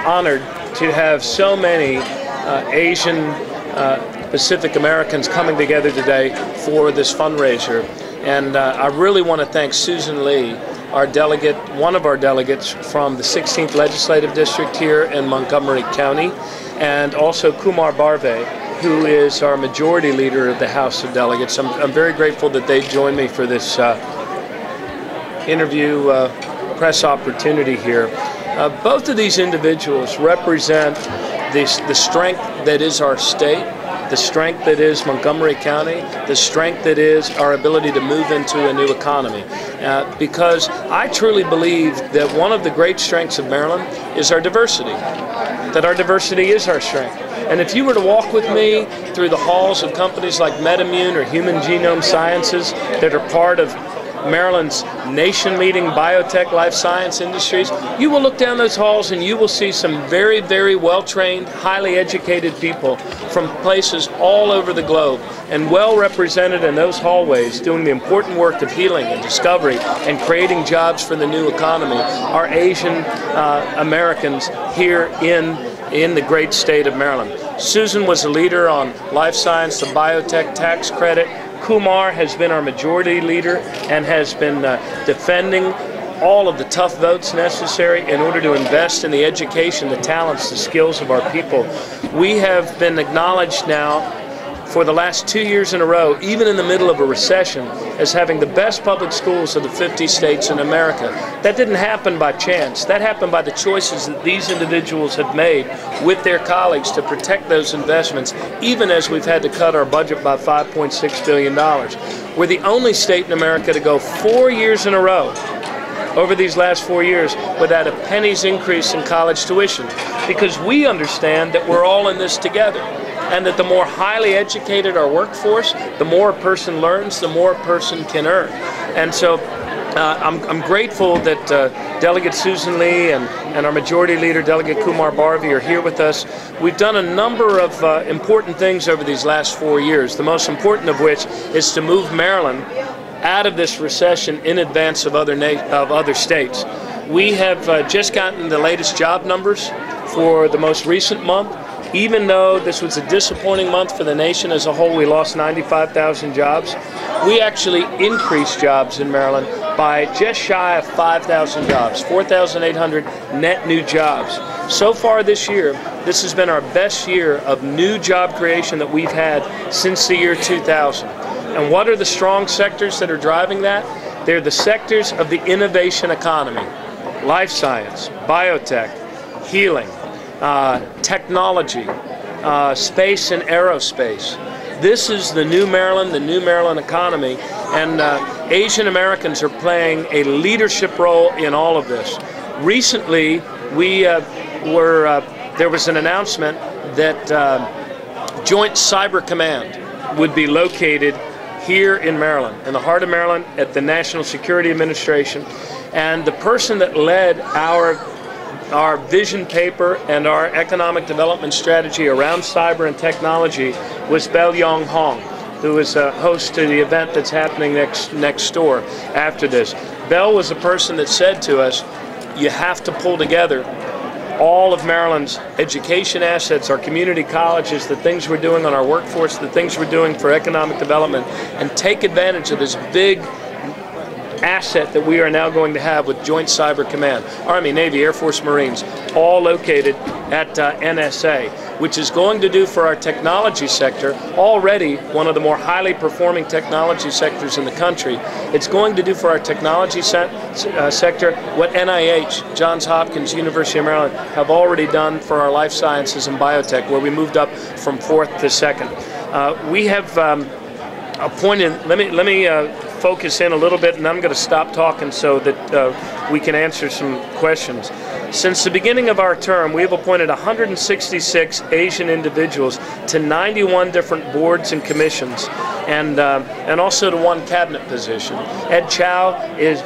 honored to have so many Asian Pacific Americans coming together today for this fundraiser. And I really want to thank Susan Lee, our delegate, one of our delegates from the 16th Legislative District here in Montgomery County, and also Kumar Barve, who is our majority leader of the House of Delegates. I'm very grateful that they joined me for this interview press opportunity here. Both of these individuals represent the strength that is our state, the strength that is Montgomery County, the strength that is our ability to move into a new economy. Because I truly believe that one of the great strengths of Maryland is our diversity, that our diversity is our strength. And if you were to walk with me through the halls of companies like MedImmune or Human Genome Sciences that are part of Maryland's nation-leading biotech life science industries, you will look down those halls and you will see some very, very well-trained, highly educated people from places all over the globe, and well represented in those hallways doing the important work of healing and discovery and creating jobs for the new economy are Asian Americans here in the great state of Maryland. Susan was a leader on life science, the biotech tax credit. Kumar has been our majority leader and has been defending all of the tough votes necessary in order to invest in the education, the talents, the skills of our people. We have been acknowledged now for the last 2 years in a row, even in the middle of a recession, as having the best public schools of the 50 states in America. That didn't happen by chance. That happened by the choices that these individuals have made with their colleagues to protect those investments, even as we've had to cut our budget by $5.6 billion. We're the only state in America to go 4 years in a row over these last 4 years without a penny's increase in college tuition, because we understand that we're all in this together, and that the more highly educated our workforce, the more a person learns, the more a person can earn. And so I'm grateful that Delegate Susan Lee and our majority leader, Delegate Kumar Barve, are here with us. We've done a number of important things over these last 4 years, the most important of which is to move Maryland out of this recession in advance of other states. We have just gotten the latest job numbers for the most recent month. Even though this was a disappointing month for the nation as a whole, we lost 95,000 jobs. We actually increased jobs in Maryland by just shy of 5,000 jobs, 4,800 net new jobs. So far this year, this has been our best year of new job creation that we've had since the year 2000. And what are the strong sectors that are driving that? They're the sectors of the innovation economy: life science, biotech, healing, technology, space and aerospace. This is the new Maryland economy, and Asian Americans are playing a leadership role in all of this. Recently, there was an announcement that Joint Cyber Command would be located here in Maryland, in the heart of Maryland, at the National Security Administration, and the person that led our vision paper and our economic development strategy around cyber and technology was Bell-Yong Hong, who is a host to the event that's happening next door after this. Bell was a person that said to us, you have to pull together all of Maryland's education assets, our community colleges, the things we're doing on our workforce, the things we're doing for economic development, and take advantage of this big asset that we are now going to have with Joint Cyber Command, Army, Navy, Air Force, Marines, all located at NSA, which is going to do for our technology sector, already one of the more highly performing technology sectors in the country. It's going to do for our technology sector what NIH, Johns Hopkins, University of Maryland have already done for our life sciences and biotech, where we moved up from 4th to 2nd. We have appointed, let me focus in a little bit, and I'm going to stop talking so that we can answer some questions. Since the beginning of our term, we have appointed 166 Asian individuals to 91 different boards and commissions, and also to one cabinet position. Ed Chow,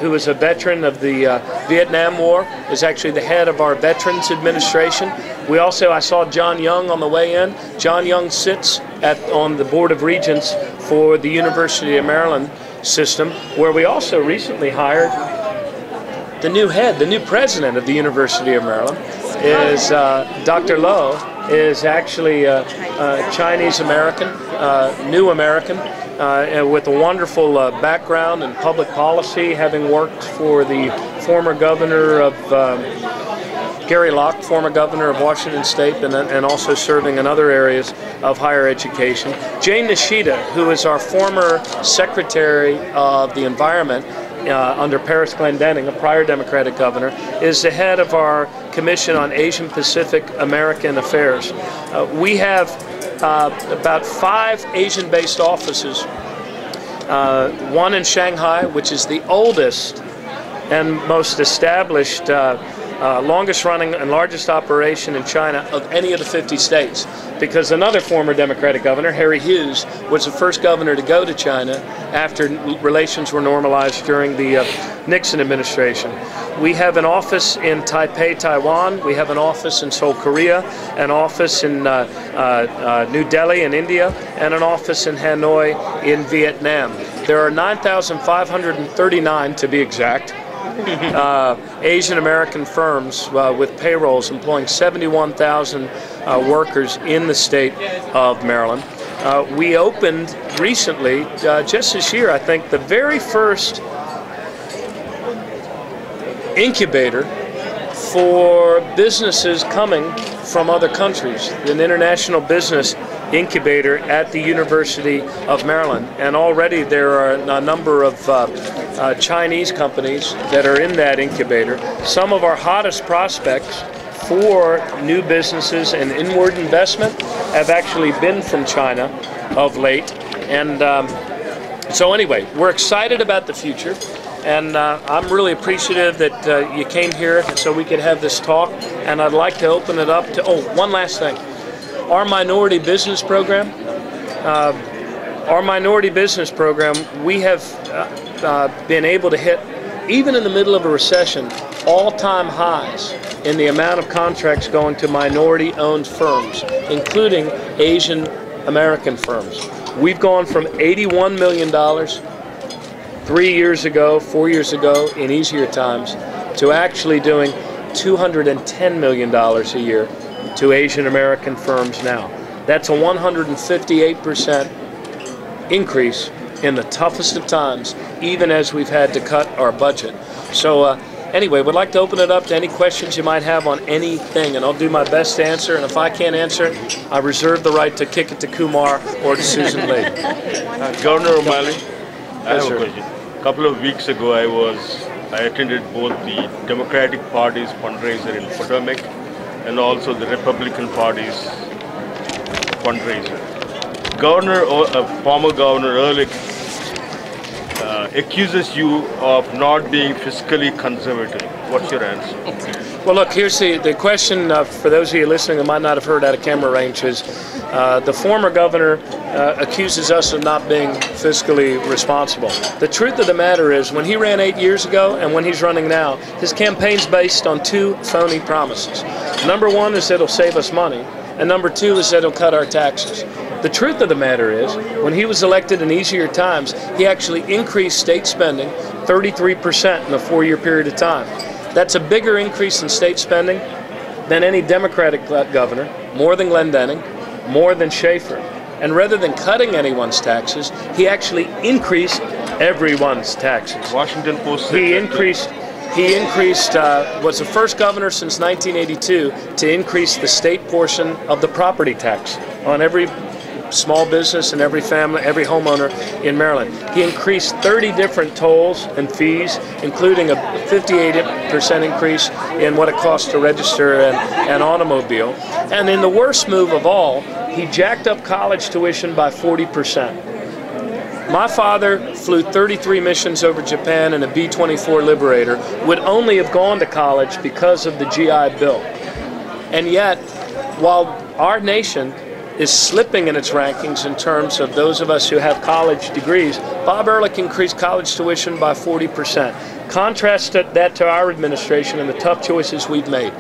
who is a veteran of the Vietnam War, is actually the head of our Veterans Administration. We also, I saw John Young on the way in. John Young sits on the Board of Regents for the University of Maryland system, where we also recently hired the new president of the University of Maryland, is Dr. Lo is actually Chinese American, new American, with a wonderful background in public policy, having worked for the former governor of Gary Locke, former governor of Washington State, and also serving in other areas of higher education. Jane Nishida, who is our former Secretary of the Environment under Paris Glendening, a prior Democratic governor, is the head of our Commission on Asian Pacific American Affairs. We have about 5 Asian-based offices, one in Shanghai, which is the oldest and most established longest running and largest operation in China of any of the 50 states, because another former Democratic governor, Harry Hughes, was the first governor to go to China after relations were normalized during the Nixon administration. We have an office in Taipei, Taiwan. We have an office in Seoul, Korea, an office in New Delhi in India, and an office in Hanoi in Vietnam. There are 9,539 to be exact Asian American firms with payrolls employing 71,000 workers in the state of Maryland. We opened recently, just this year, I think, the very first incubator for businesses coming from other countries, an international business incubator at the University of Maryland. And already there are a number of Chinese companies that are in that incubator. Some of our hottest prospects for new businesses and inward investment have actually been from China of late. And so anyway, we're excited about the future. And I'm really appreciative that you came here so we could have this talk. And I'd like to open it up to, one last thing. Our minority business program, we have been able to hit, even in the middle of a recession, all-time highs in the amount of contracts going to minority-owned firms, including Asian American firms. We've gone from $81 million 3 years ago, 4 years ago, in easier times, to actually doing $210 million a year to Asian American firms now. That's a 158% increase in the toughest of times, even as we've had to cut our budget. So anyway, we'd like to open it up to any questions you might have on anything, and I'll do my best to answer, and if I can't answer it, I reserve the right to kick it to Kumar or to Susan Lee. Governor O'Malley, I have a question. A couple of weeks ago, I attended both the Democratic Party's fundraiser in Potomac and also the Republican Party's fundraiser. Former Governor Ehrlich accuses you of not being fiscally conservative. What's your answer? Well, look, here's the question for those of you listening that might not have heard out of camera range is the former governor accuses us of not being fiscally responsible. The truth of the matter is, when he ran 8 years ago and when he's running now, his campaign's based on 2 phony promises. Number 1 is that it'll save us money, and number 2 is that it'll cut our taxes. The truth of the matter is, when he was elected in easier times, he actually increased state spending 33% in a 4-year period of time. That's a bigger increase in state spending than any Democratic governor, more than Glendening, more than Schaefer. And rather than cutting anyone's taxes, he actually increased everyone's taxes. Washington Post said was the first governor since 1982 to increase the state portion of the property tax on every small business and every family, every homeowner in Maryland. He increased 30 different tolls and fees, including a 58% increase in what it costs to register an automobile. And in the worst move of all, he jacked up college tuition by 40%. My father flew 33 missions over Japan in a B-24 Liberator, would only have gone to college because of the GI Bill. And yet, while our nation is slipping in its rankings in terms of those of us who have college degrees, Bob Ehrlich increased college tuition by 40%. Contrast that to our administration and the tough choices we've made.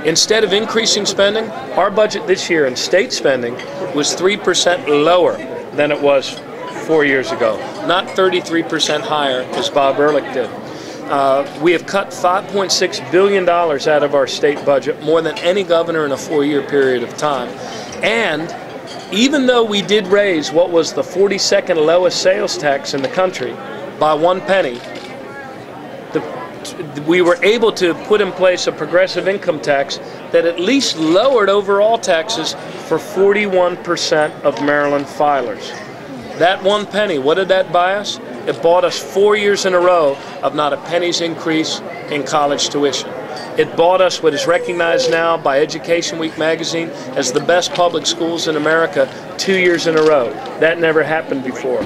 Instead of increasing spending, our budget this year in state spending was 3% lower than it was 4 years ago, not 33% higher as Bob Ehrlich did. We have cut $5.6 billion out of our state budget, more than any governor in a 4-year period of time. And even though we did raise what was the 42nd lowest sales tax in the country by 1 penny, we were able to put in place a progressive income tax that at least lowered overall taxes for 41% of Maryland filers. That 1 penny, what did that buy us? It bought us 4 years in a row of not a penny's increase in college tuition. It bought us what is recognized now by Education Week magazine as the best public schools in America 2 years in a row. That never happened before.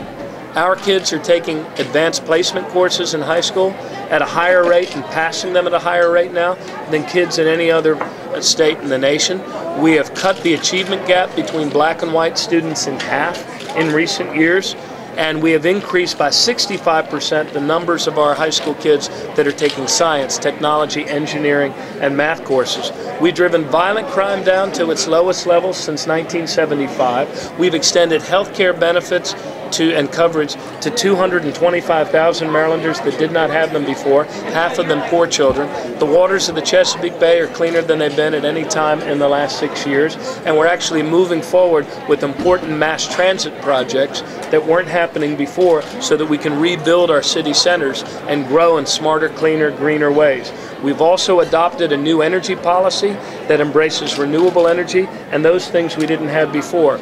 Our kids are taking advanced placement courses in high school at a higher rate and passing them at a higher rate now than kids in any other state in the nation. We have cut the achievement gap between black and white students in half in recent years, and we have increased by 65% the numbers of our high school kids that are taking science, technology, engineering, and math courses. We've driven violent crime down to its lowest level since 1975. We've extended health care benefits and coverage to 225,000 Marylanders that did not have them before, half of them poor children. The waters of the Chesapeake Bay are cleaner than they've been at any time in the last 6 years, and we're actually moving forward with important mass transit projects that weren't happening before so that we can rebuild our city centers and grow in smarter, cleaner, greener ways. We've also adopted a new energy policy that embraces renewable energy and those things we didn't have before.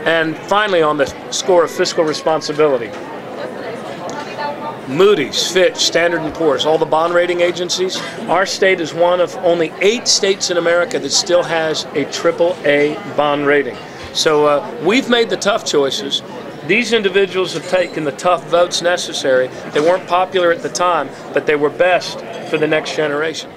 And finally, on the score of fiscal responsibility, Moody's, Fitch, Standard & Poor's, all the bond rating agencies, our state is one of only 8 states in America that still has a AAA bond rating. So we've made the tough choices. These individuals have taken the tough votes necessary. They weren't popular at the time, but they were best for the next generation.